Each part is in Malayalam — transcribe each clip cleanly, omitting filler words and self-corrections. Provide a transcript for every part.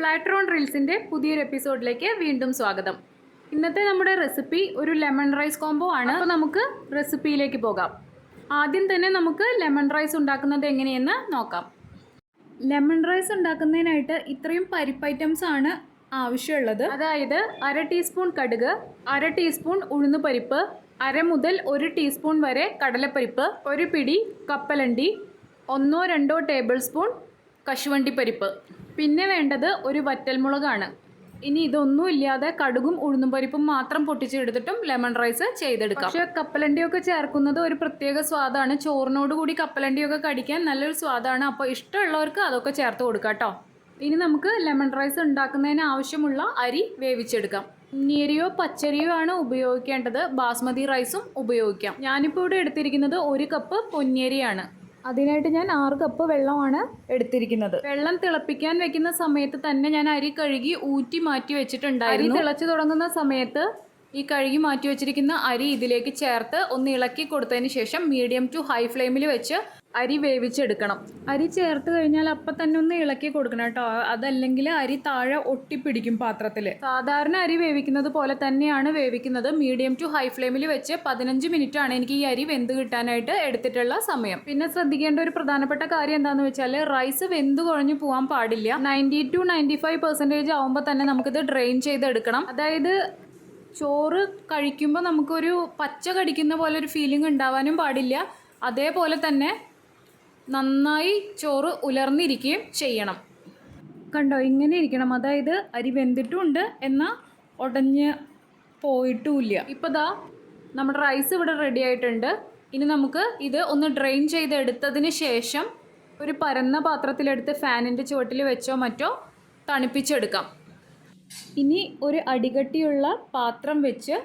പ്ലാറ്റർ ഓൺ റീൽസിൻ്റെ പുതിയൊരു എപ്പിസോഡിലേക്ക് വീണ്ടും സ്വാഗതം. ഇന്നത്തെ നമ്മുടെ റെസിപ്പി ഒരു ലെമൺ റൈസ് കോംബോ ആണ്. അപ്പോൾ നമുക്ക് റെസിപ്പിയിലേക്ക് പോകാം. ആദ്യം തന്നെ നമുക്ക് ലെമൺ റൈസ് ഉണ്ടാക്കുന്നത് എങ്ങനെയെന്ന് നോക്കാം. ലെമൺ റൈസ് ഉണ്ടാക്കുന്നതിനായിട്ട് ഇത്രയും പരിപ്പ് ഐറ്റംസ് ആണ് ആവശ്യമുള്ളത്. അതായത് 1/2 ടീസ്പൂൺ കടുക്, 1/2 ടീസ്പൂൺ ഉഴുന്നുപരിപ്പ്, 1/2 മുതൽ 1 ടീസ്പൂൺ വരെ കടലപ്പരിപ്പ്, 1 പിടി കപ്പലണ്ടി, 1-2 ടേബിൾ സ്പൂൺ കശുവണ്ടിപ്പരിപ്പ്. പിന്നെ വേണ്ടത് ഒരു വറ്റൽമുളകാണ്. ഇനി ഇതൊന്നും ഇല്ലാതെ കടുകും ഉഴുന്നും പരിപ്പും മാത്രം പൊട്ടിച്ചെടുത്തിട്ടും ലെമൺ റൈസ് ചെയ്തെടുക്കാം. പക്ഷേ കപ്പലണ്ടിയൊക്കെ ചേർക്കുന്നത് ഒരു പ്രത്യേക സ്വാദാണ്. ചോറിനോട് കൂടി കപ്പലണ്ടിയൊക്കെ കടിക്കാൻ നല്ലൊരു സ്വാദാണ്. അപ്പോൾ ഇഷ്ടമുള്ളവർക്ക് അതൊക്കെ ചേർത്ത് കൊടുക്കാം കേട്ടോ. ഇനി നമുക്ക് ലെമൺ റൈസ് ഉണ്ടാക്കുന്നതിന് ആവശ്യമുള്ള അരി വേവിച്ചെടുക്കാം. പൊന്നിയരിയോ പച്ചരിയോ ആണ് ഉപയോഗിക്കേണ്ടത്. ബാസ്മതി റൈസും ഉപയോഗിക്കാം. ഞാനിപ്പോൾ ഇവിടെ എടുത്തിരിക്കുന്നത് 1 കപ്പ് പൊന്നിയരിയാണ്. അതിനായിട്ട് ഞാൻ 6 കപ്പ് വെള്ളമാണ് എടുത്തിരിക്കുന്നത്. വെള്ളം തിളപ്പിക്കാൻ വെക്കുന്ന സമയത്ത് തന്നെ ഞാൻ അരി കഴുകി ഊറ്റി മാറ്റി വെച്ചിട്ടുണ്ടായിരുന്നു. അരി തിളച്ച് തുടങ്ങുന്ന സമയത്ത് ഈ കഴുകി മാറ്റി വെച്ചിരിക്കുന്ന അരി ഇതിലേക്ക് ചേർത്ത് ഒന്ന് ഇളക്കി കൊടുത്തതിന് ശേഷം മീഡിയം ടു ഹൈ ഫ്ലെയിമിൽ വെച്ച് അരി വേവിച്ചെടുക്കണം. അരി ചേർത്ത് കഴിഞ്ഞാൽ അപ്പം തന്നെ ഒന്ന് ഇളക്കി കൊടുക്കണം കേട്ടോ. അതല്ലെങ്കിൽ അരി താഴെ ഒട്ടിപ്പിടിക്കും പാത്രത്തിൽ. സാധാരണ അരി വേവിക്കുന്നത് പോലെ തന്നെയാണ് വേവിക്കുന്നത്. മീഡിയം ടു ഹൈ ഫ്ലെയിമിൽ വെച്ച് 15 മിനിറ്റാണ് എനിക്ക് ഈ അരി വെന്ത് കിട്ടാനായിട്ട് എടുത്തിട്ടുള്ള സമയം. പിന്നെ ശ്രദ്ധിക്കേണ്ട ഒരു പ്രധാനപ്പെട്ട കാര്യം എന്താണെന്ന് വെച്ചാൽ റൈസ് വെന്ത് കുഴഞ്ഞു പോകാൻ പാടില്ല. 90 to 95% ആവുമ്പോൾ തന്നെ നമുക്കിത് ഡ്രെയിൻ ചെയ്തെടുക്കണം. അതായത് ചോറ് കഴിക്കുമ്പോൾ നമുക്കൊരു പച്ച കടിക്കുന്ന പോലെ ഒരു ഫീലിംഗ് ഉണ്ടാവാനും പാടില്ല. അതേപോലെ തന്നെ നന്നായി ചോറ് ഉലർന്നിരിക്കുകയും ചെയ്യണം. കണ്ടോ, ഇങ്ങനെ ഇരിക്കണം. അതായത് അരി വെന്തിട്ടുമുണ്ട് എന്നാൽ ഉടഞ്ഞ് പോയിട്ടുമില്ല. ഇപ്പോൾ ദാ നമ്മുടെ റൈസ് ഇവിടെ റെഡി ആയിട്ടുണ്ട്. ഇനി നമുക്ക് ഇത് ഒന്ന് ഡ്രെയിൻ ചെയ്തെടുത്തതിന് ശേഷം ഒരു പരന്ന പാത്രത്തിലെടുത്ത് ഫാനിൻ്റെ ചുവട്ടിൽ വെച്ചോ മറ്റോ തണുപ്പിച്ചെടുക്കാം. ഇനി ഒരു അടികട്ടിയുള്ള പാത്രം വെച്ച്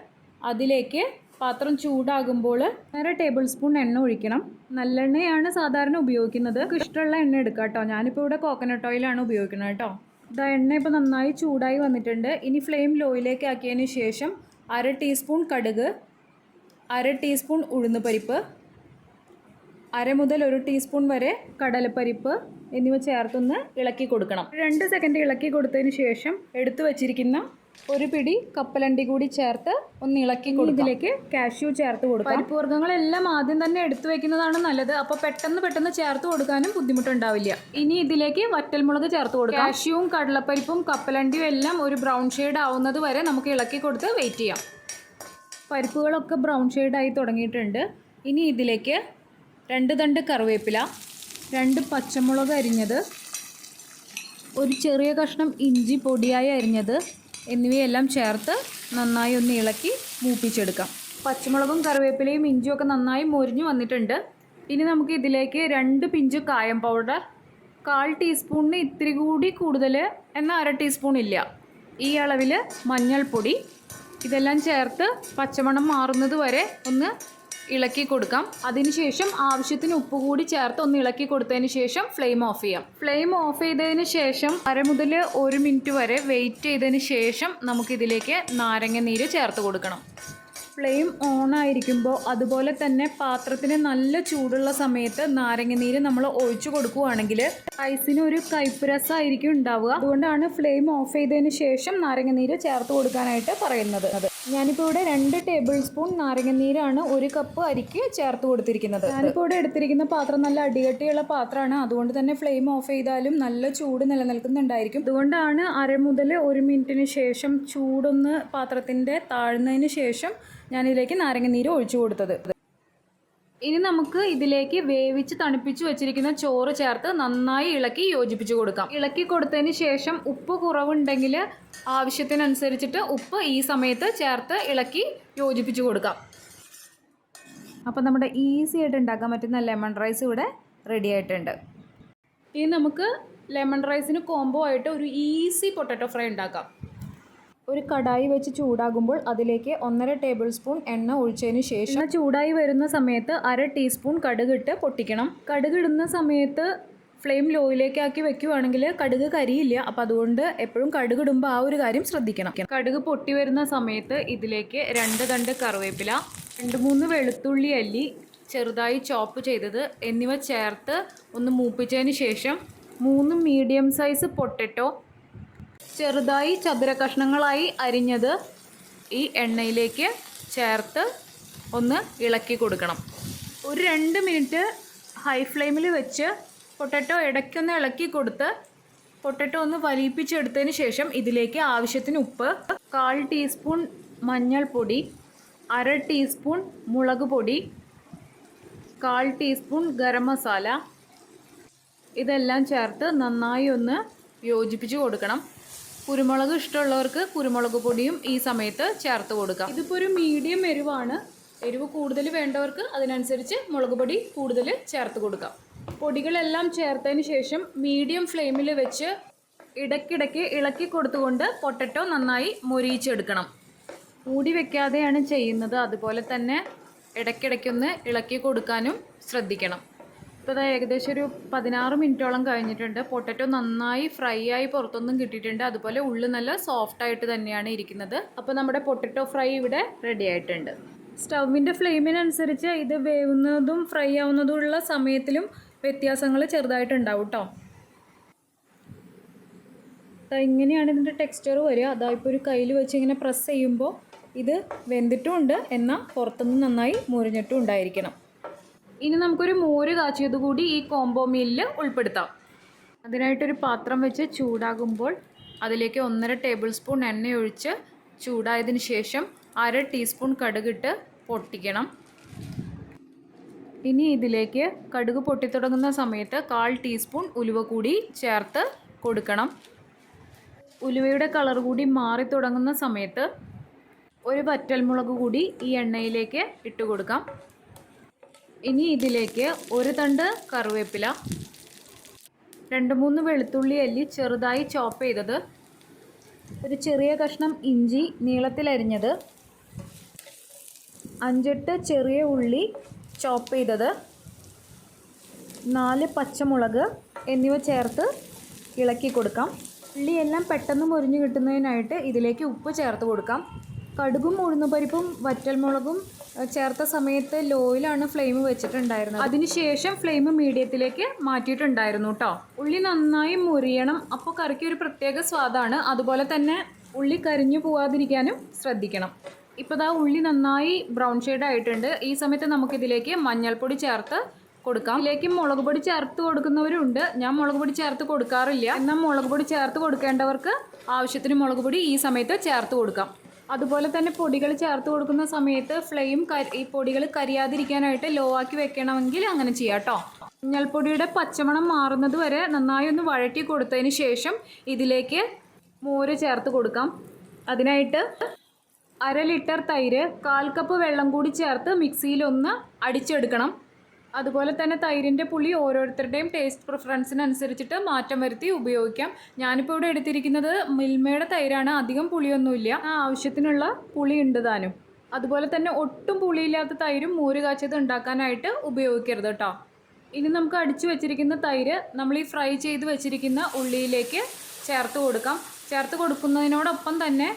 അതിലേക്ക് പാത്രം ചൂടാകുമ്പോൾ 1/2 ടേബിൾ സ്പൂൺ എണ്ണ ഒഴിക്കണം. നല്ലെണ്ണയാണ് സാധാരണ ഉപയോഗിക്കുന്നത്. ഇഷ്ടമുള്ള എണ്ണ എടുക്കാം കേട്ടോ. ഞാനിപ്പോൾ ഇവിടെ കോക്കനട്ട് ഓയിലാണ് ഉപയോഗിക്കുന്നത് കേട്ടോ. ഇതാ എണ്ണ ഇപ്പോൾ നന്നായി ചൂടായി വന്നിട്ടുണ്ട്. ഇനി ഫ്ലെയിം ലോയിലേക്ക് ആക്കിയതിന് ശേഷം 1/2 ടീസ്പൂൺ കടുക്, 1/2 ടീസ്പൂൺ ഉഴുന്നുപരിപ്പ്, 1/2 മുതൽ 1 ടീസ്പൂൺ വരെ കടലപ്പരിപ്പ് എന്നിവ ചേർത്തൊന്ന് ഇളക്കി കൊടുക്കണം. 2 സെക്കൻഡ് ഇളക്കി കൊടുത്തതിന് ശേഷം എടുത്തു വച്ചിരിക്കുന്ന 1 പിടി കപ്പലണ്ടി കൂടി ചേർത്ത് ഒന്ന് ഇളക്കി കൊടുക്കും. ഇതിലേക്ക് കാഷ്യൂ ചേർത്ത് കൊടുക്കാം. പരിപ്പ് വർഗ്ഗങ്ങളെല്ലാം ആദ്യം തന്നെ എടുത്തു വെക്കുന്നതാണ് നല്ലത്. അപ്പോൾ പെട്ടെന്ന് ചേർത്ത് കൊടുക്കാനും ബുദ്ധിമുട്ടുണ്ടാവില്ല. ഇനി ഇതിലേക്ക് വറ്റൽമുളക് ചേർത്ത് കൊടുക്കാം. കാഷ്യൂവും കടലപ്പരിപ്പും കപ്പലണ്ടിയും എല്ലാം ഒരു ബ്രൗൺ ഷെയ്ഡ് ആവുന്നത് വരെ നമുക്ക് ഇളക്കി കൊടുത്ത് വെയിറ്റ് ചെയ്യാം. പരിപ്പുകളൊക്കെ ബ്രൗൺ ഷെയ്ഡായി തുടങ്ങിയിട്ടുണ്ട്. ഇനി ഇതിലേക്ക് 2 തണ്ട് കറിവേപ്പില, 2 പച്ചമുളക് അരിഞ്ഞത്, ഒരു ചെറിയ കഷ്ണം ഇഞ്ചി പൊടിയായി അരിഞ്ഞത് എന്നിവയെല്ലാം ചേർത്ത് നന്നായി ഒന്ന് ഇളക്കി മൂപ്പിച്ചെടുക്കാം. പച്ചമുളകും കറിവേപ്പിലയും ഇഞ്ചിയും ഒക്കെ നന്നായി മൊരിഞ്ഞു വന്നിട്ടുണ്ട്. ഇനി നമുക്ക് ഇതിലേക്ക് 2 പിഞ്ച് കായം പൗഡർ, 1/4 ടീസ്പൂണിന് ഇത്തിരി കൂടി കൂടുതൽ എന്നാൽ 1/2 ടീസ്പൂൺ ഇല്ല, ഈ അളവിൽ മഞ്ഞൾപ്പൊടി, ഇതെല്ലാം ചേർത്ത് പച്ചമണം മാറുന്നത് വരെ ഒന്ന് ഇളക്കി കൊടുക്കാം. അതിനുശേഷം ആവശ്യത്തിന് ഉപ്പ് കൂടി ചേർത്ത് ഒന്ന് ഇളക്കി കൊടുത്തതിന് ശേഷം ഫ്ലെയിം ഓഫ് ചെയ്യാം. ഫ്ലെയിം ഓഫ് ചെയ്തതിന് ശേഷം 1/2 മുതൽ 1 മിനിറ്റ് വരെ വെയിറ്റ് ചെയ്തതിന് ശേഷം നമുക്കിതിലേക്ക് നാരങ്ങ നീര് ചേർത്ത് കൊടുക്കണം. ഫ്ലെയിം ഓൺ ആയിരിക്കുമ്പോൾ അതുപോലെ തന്നെ പാത്രത്തിന് നല്ല ചൂടുള്ള സമയത്ത് നാരങ്ങ നീര് നമ്മൾ ഒഴിച്ചു കൊടുക്കുകയാണെങ്കിൽ ഐസിന് ഒരു കയ്പ്പ് രസമായിരിക്കും ഉണ്ടാവുക. അതുകൊണ്ടാണ് ഫ്ലെയിം ഓഫ് ചെയ്തതിന് ശേഷം നാരങ്ങ നീര് ചേർത്ത് കൊടുക്കാനായിട്ട് പറയുന്നത്. ഞാനിപ്പോൾ ഇവിടെ 2 ടേബിൾ സ്പൂൺ നാരങ്ങ നീരാണ് 1 കപ്പ് അരിക്ക് ചേർത്ത് കൊടുത്തിരിക്കുന്നത്. ഞാനിപ്പോൾ ഇവിടെ എടുത്തിരിക്കുന്ന പാത്രം നല്ല അടികട്ടിയുള്ള പാത്രമാണ്. അതുകൊണ്ട് തന്നെ ഫ്ലെയിം ഓഫ് ചെയ്താലും നല്ല ചൂട് നിലനിൽക്കുന്നുണ്ടായിരിക്കും. അതുകൊണ്ടാണ് 1/2 മുതൽ 1 മിനിറ്റിന് ശേഷം ചൂടൊന്ന് പാത്രത്തിൻ്റെ താഴ്ന്നതിന് ശേഷം ഞാനിതിലേക്ക് നാരങ്ങ നീര് ഒഴിച്ചു കൊടുത്തത്. ഇനി നമുക്ക് ഇതിലേക്ക് വേവിച്ച് തണുപ്പിച്ച് വെച്ചിരിക്കുന്ന ചോറ് ചേർത്ത് നന്നായി ഇളക്കി യോജിപ്പിച്ച് കൊടുക്കാം. ഇളക്കി കൊടുത്തതിന് ശേഷം ഉപ്പ് കുറവുണ്ടെങ്കിൽ ആവശ്യത്തിനനുസരിച്ചിട്ട് ഉപ്പ് ഈ സമയത്ത് ചേർത്ത് ഇളക്കി യോജിപ്പിച്ച് കൊടുക്കാം. അപ്പോൾ നമ്മുടെ ഈസി ആയിട്ട് ഉണ്ടാക്കാൻ പറ്റുന്ന ലെമൺ റൈസ് ഇവിടെ റെഡി ആയിട്ടുണ്ട്. ഇനി നമുക്ക് ലെമൺ റൈസിന് കോംബോ ആയിട്ട് ഒരു ഈസി പൊട്ടാറ്റോ ഫ്രൈ ഉണ്ടാക്കാം. ഒരു കടായി വെച്ച് ചൂടാകുമ്പോൾ അതിലേക്ക് 1/2 ടേബിൾ സ്പൂൺ എണ്ണ ഒഴിച്ചതിന് ശേഷം ചൂടായി വരുന്ന സമയത്ത് 1/2 ടീസ്പൂൺ കടുകിട്ട് പൊട്ടിക്കണം. കടുകിടുന്ന സമയത്ത് ഫ്ലെയിം ലോയിലേക്ക് ആക്കി വെക്കുകയാണെങ്കിൽ കടുക് കരിയില്ല. അപ്പോൾ അതുകൊണ്ട് എപ്പോഴും കടുകിടുമ്പോൾ ആ ഒരു കാര്യം ശ്രദ്ധിക്കണം. കടുക് പൊട്ടി വരുന്ന സമയത്ത് ഇതിലേക്ക് 2 തണ്ട് കറിവേപ്പില, 2-3 വെളുത്തുള്ളി അല്ലി ചെറുതായി ചോപ്പ് ചെയ്തത് എന്നിവ ചേർത്ത് ഒന്ന് മൂപ്പിച്ചതിന് ശേഷം 3 മീഡിയം സൈസ് പൊട്ടറ്റോ, ചെറുതായി ചതുര കഷ്ണങ്ങളായി അരിഞ്ഞത് ഈ എണ്ണയിലേക്ക് ചേർത്ത് ഒന്ന് ഇളക്കി കൊടുക്കണം. ഒരു 2 മിനിറ്റ് ഹൈ ഫ്ലെയിമിൽ വെച്ച് പൊട്ടറ്റോ ഇടയ്ക്കൊന്ന് ഇളക്കി കൊടുത്ത് പൊട്ടറ്റോ ഒന്ന് വലിപ്പിച്ചെടുത്തതിന് ശേഷം ഇതിലേക്ക് ആവശ്യത്തിന് ഉപ്പ്, 1/4 ടീസ്പൂൺ മഞ്ഞൾപ്പൊടി, 1/2 ടീസ്പൂൺ മുളക് പൊടി, 1/4 ടീസ്പൂൺ ഗരം മസാല ഇതെല്ലാം ചേർത്ത് നന്നായി ഒന്ന് യോജിപ്പിച്ച് കൊടുക്കണം. കുരുമുളക് ഇഷ്ടമുള്ളവർക്ക് കുരുമുളക് പൊടിയും ഈ സമയത്ത് ചേർത്ത് കൊടുക്കാം. ഇതിപ്പോൾ ഒരു മീഡിയം എരിവാണ്. എരിവ് കൂടുതൽ വേണ്ടവർക്ക് അതിനനുസരിച്ച് മുളക് പൊടി കൂടുതൽ ചേർത്ത് കൊടുക്കാം. പൊടികളെല്ലാം ചേർത്തതിന് ശേഷം മീഡിയം ഫ്ലെയിമിൽ വെച്ച് ഇടയ്ക്കിടയ്ക്ക് ഇളക്കി കൊടുത്തുകൊണ്ട് പൊട്ടറ്റോ നന്നായി മൊരിയിച്ചെടുക്കണം. മൂടി വെക്കാതെയാണ് ചെയ്യുന്നത്. അതുപോലെ തന്നെ ഇടയ്ക്കിടയ്ക്കൊന്ന് ഇളക്കി കൊടുക്കാനും ശ്രദ്ധിക്കണം. ഇപ്പോൾ ഏകദേശം ഒരു 16 മിനിറ്റോളം കഴിഞ്ഞിട്ടുണ്ട്. പൊട്ടറ്റോ നന്നായി ഫ്രൈ ആയി പുറത്തൊന്നും കിട്ടിയിട്ടുണ്ട്. അതുപോലെ ഉള്ളിൽ നല്ല സോഫ്റ്റായിട്ട് തന്നെയാണ് ഇരിക്കുന്നത്. അപ്പോൾ നമ്മുടെ പൊട്ടറ്റോ ഫ്രൈ ഇവിടെ റെഡി ആയിട്ടുണ്ട്. സ്റ്റൗവിൻ്റെ ഫ്ലെയിമിനനുസരിച്ച് ഇത് വേവുന്നതും ഫ്രൈ ആവുന്നതുമുള്ള സമയത്തിലും വ്യത്യാസങ്ങൾ ചെറുതായിട്ടുണ്ടാവും കേട്ടോ. ഇങ്ങനെയാണ് ഇതിൻ്റെ ടെക്സ്ചർ വരിക. അതായിപ്പോൾ ഒരു കയ്യിൽ വെച്ച് ഇങ്ങനെ പ്രസ് ചെയ്യുമ്പോൾ ഇത് വെന്തിട്ടുമുണ്ട്, എന്നാൽ പുറത്തുനിന്ന് നന്നായി മുരിഞ്ഞിട്ടും ഉണ്ടായിരിക്കണം. ഇനി നമുക്കൊരു മോര് കാച്ചിയത് കൂടി ഈ കോംബോ മീലിൽ ഉൾപ്പെടുത്താം. അതിനായിട്ടൊരു പാത്രം വെച്ച് ചൂടാകുമ്പോൾ അതിലേക്ക് 1.5 ടേബിൾ സ്പൂൺ എണ്ണ ഒഴിച്ച് ചൂടായതിന് ശേഷം 1/2 ടീസ്പൂൺ കടുകിട്ട് പൊട്ടിക്കണം. ഇനി ഇതിലേക്ക് കടുക് പൊട്ടിത്തുടങ്ങുന്ന സമയത്ത് 1/4 ടീസ്പൂൺ ഉലുവ കൂടി ചേർത്ത് കൊടുക്കണം. ഉലുവയുടെ കളർ കൂടി മാറി തുടങ്ങുന്ന സമയത്ത് ഒരു വറ്റൽമുളക് കൂടി ഈ എണ്ണയിലേക്ക് ഇട്ട് കൊടുക്കാം. ഇനി ഇതിലേക്ക് ഒരു തണ്ട് കറിവേപ്പില, 2-3 വെളുത്തുള്ളി അല്ലി ചെറുതായി ചോപ്പ് ചെയ്തത്, ഒരു ചെറിയ കഷ്ണം ഇഞ്ചി നീളത്തിലരിഞ്ഞത്, 5-8 ചെറിയ ഉള്ളി ചോപ്പ് ചെയ്തത്, 4 പച്ചമുളക് എന്നിവ ചേർത്ത് ഇളക്കി കൊടുക്കാം. ഉള്ളിയെല്ലാം പെട്ടെന്ന് മുരിഞ്ഞ് കിട്ടുന്നതിനായിട്ട് ഇതിലേക്ക് ഉപ്പ് ചേർത്ത് കൊടുക്കാം. കടുകും ഉഴുന്നുപരിപ്പും വറ്റൽമുളകും ചേർത്ത സമയത്ത് ലോയിലാണ് ഫ്ലെയിം വെച്ചിട്ടുണ്ടായിരുന്നത്. അതിനുശേഷം ഫ്ലെയിം മീഡിയത്തിലേക്ക് മാറ്റിയിട്ടുണ്ടായിരുന്നു കേട്ടോ. ഉള്ളി നന്നായി മുരിയണം. അപ്പോൾ കറിക്ക് ഒരു പ്രത്യേക സ്വാദാണ്. അതുപോലെ തന്നെ ഉള്ളി കരിഞ്ഞു പോവാതിരിക്കാനും ശ്രദ്ധിക്കണം. ഇപ്പോൾ ദാ ഉള്ളി നന്നായി ബ്രൗൺ ഷെയ്ഡ് ആയിട്ടുണ്ട്. ഈ സമയത്ത് നമുക്കിതിലേക്ക് മഞ്ഞൾപ്പൊടി ചേർത്ത് കൊടുക്കാം. ഇതിലേക്ക് മുളക് പൊടി ചേർത്ത് കൊടുക്കുന്നവരുണ്ട്. ഞാൻ മുളക് പൊടി ചേർത്ത് കൊടുക്കാറില്ല. എന്നാൽ മുളക് പൊടി ചേർത്ത് കൊടുക്കേണ്ടവർക്ക് ആവശ്യത്തിന് മുളക് പൊടി ഈ സമയത്ത് ചേർത്ത് കൊടുക്കാം. അതുപോലെ തന്നെ പൊടികൾ ചേർത്ത് കൊടുക്കുന്ന സമയത്ത് ഫ്ലെയിം ഈ പൊടികൾ കരിയാതിരിക്കാനായിട്ട് ലോ ആക്കി വെക്കണമെങ്കിൽ അങ്ങനെ ചെയ്യാം കേട്ടോ. മഞ്ഞൾപ്പൊടിയുടെ പച്ചമണം മാറുന്നത് വരെ നന്നായി ഒന്ന് വഴറ്റി കൊടുത്തതിന് ശേഷം ഇതിലേക്ക് മോര് ചേർത്ത് കൊടുക്കാം. അതിനായിട്ട് 1/2 ലിറ്റർ തൈര്, 1/4 കപ്പ് വെള്ളം കൂടി ചേർത്ത് മിക്സിയിലൊന്ന് അടിച്ചെടുക്കണം. അതുപോലെ തന്നെ തൈരിൻ്റെ പുളി ഓരോരുത്തരുടെയും ടേസ്റ്റ് പ്രിഫറൻസിനനുസരിച്ചിട്ട് മാറ്റം വരുത്തി ഉപയോഗിക്കാം. ഞാനിപ്പോൾ ഇവിടെ എടുത്തിരിക്കുന്നത് മിൽമയുടെ തൈരാണ്. അധികം പുളിയൊന്നുമില്ല, ആവശ്യത്തിനുള്ള പുളി ഉണ്ട് താനും. അതുപോലെ തന്നെ ഒട്ടും പുളിയില്ലാത്ത തൈരും മോര് കാച്ചിയത് ഉണ്ടാക്കാനായിട്ട് ഉപയോഗിക്കരുത് കേട്ടോ. ഇനി നമുക്ക് അടിച്ചു വെച്ചിരിക്കുന്ന തൈര് നമ്മൾ ഈ ഫ്രൈ ചെയ്ത് വെച്ചിരിക്കുന്ന ഉള്ളിയിലേക്ക് ചേർത്ത് കൊടുക്കാം. ചേർത്ത് കൊടുക്കുന്നതിനോടൊപ്പം തന്നെ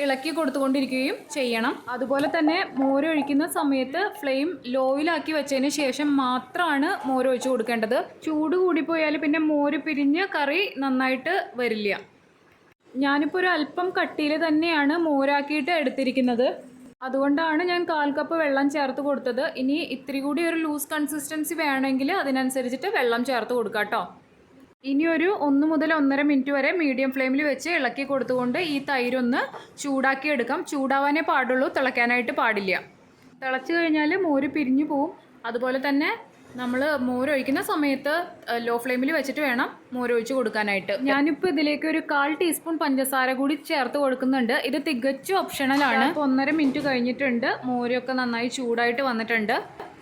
ഇളക്കി കൊടുത്തുകൊണ്ടിരിക്കുകയും ചെയ്യണം. അതുപോലെ തന്നെ മോര് ഒഴിക്കുന്ന സമയത്ത് ഫ്ലെയിം ലോയിലാക്കി വെച്ചതിന് ശേഷം മാത്രമാണ് മോര് ഒഴിച്ച് കൊടുക്കേണ്ടത്. ചൂട് കൂടിപ്പോയാൽ പിന്നെ മോര് പിരിഞ്ഞ് കറി നന്നായിട്ട് വരില്ല. ഞാനിപ്പോൾ ഒരു അല്പം കട്ടിയിൽ തന്നെയാണ് മോരാക്കിയിട്ട് എടുത്തിരിക്കുന്നത്. അതുകൊണ്ടാണ് ഞാൻ 1/4 കപ്പ് വെള്ളം ചേർത്ത് കൊടുത്തത്. ഇനി ഇത്തിരി കൂടി ഒരു ലൂസ് കൺസിസ്റ്റൻസി വേണമെങ്കിൽ അതിനനുസരിച്ചിട്ട് വെള്ളം ചേർത്ത് കൊടുക്കാം കേട്ടോ. ഇനി ഒരു 1 മുതൽ 1.5 മിനിറ്റ് വരെ മീഡിയം ഫ്ലെയിമിൽ വെച്ച് ഇളക്കി കൊടുത്തുകൊണ്ട് ഈ തൈരൊന്ന് ചൂടാക്കി എടുക്കാം. ചൂടാവാനേ പാടുള്ളൂ, തിളയ്ക്കാനായിട്ട് പാടില്ല. തിളച്ച് കഴിഞ്ഞാൽ മോര് പിരിഞ്ഞു പോവും. അതുപോലെ തന്നെ നമ്മൾ മോര് ഒഴിക്കുന്ന സമയത്ത് ലോ ഫ്ലെയിമിൽ വെച്ചിട്ട് വേണം മോര് ഒഴിച്ച് കൊടുക്കാനായിട്ട്. ഞാനിപ്പോൾ ഇതിലേക്ക് ഒരു 1/4 ടീസ്പൂൺ പഞ്ചസാര കൂടി ചേർത്ത് കൊടുക്കുന്നുണ്ട്. ഇത് തികച്ചും ഓപ്ഷണലാണ്. ഇപ്പോൾ 1.5 മിനിറ്റ് കഴിഞ്ഞിട്ടുണ്ട്. മോരൊക്കെ നന്നായി ചൂടായിട്ട് വന്നിട്ടുണ്ട്.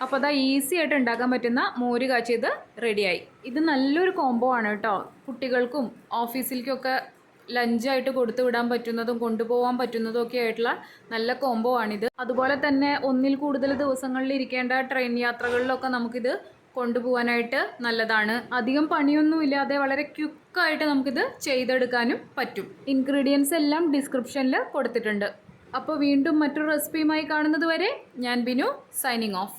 അപ്പോൾ അതാ ഈസി ആയിട്ട് ഉണ്ടാക്കാൻ പറ്റുന്ന മോര് കാച്ചിയത് റെഡിയായി. ഇത് നല്ലൊരു കോംബോ ആണ് കേട്ടോ. കുട്ടികൾക്കും ഓഫീസിലേക്കൊക്കെ ലഞ്ചായിട്ട് കൊടുത്തു വിടാൻ പറ്റുന്നതും കൊണ്ടുപോകാൻ പറ്റുന്നതും ഒക്കെ ആയിട്ടുള്ള നല്ല കോംബോ ആണിത്. അതുപോലെ തന്നെ ഒന്നിൽ കൂടുതൽ ദിവസങ്ങളിൽ ഇരിക്കേണ്ട ട്രെയിൻ യാത്രകളിലൊക്കെ നമുക്കിത് കൊണ്ടുപോകാനായിട്ട് നല്ലതാണ്. അധികം പണിയൊന്നുമില്ലാതെ വളരെ ക്വിക്കായിട്ട് നമുക്കിത് ചെയ്തെടുക്കാനും പറ്റും. ഇൻഗ്രീഡിയൻസ് എല്ലാം ഡിസ്ക്രിപ്ഷനിൽ കൊടുത്തിട്ടുണ്ട്. അപ്പോൾ വീണ്ടും മറ്റൊരു റെസിപ്പിയുമായി കാണുന്നത് വരെ ഞാൻ ബിനു, സൈനിങ് ഓഫ്.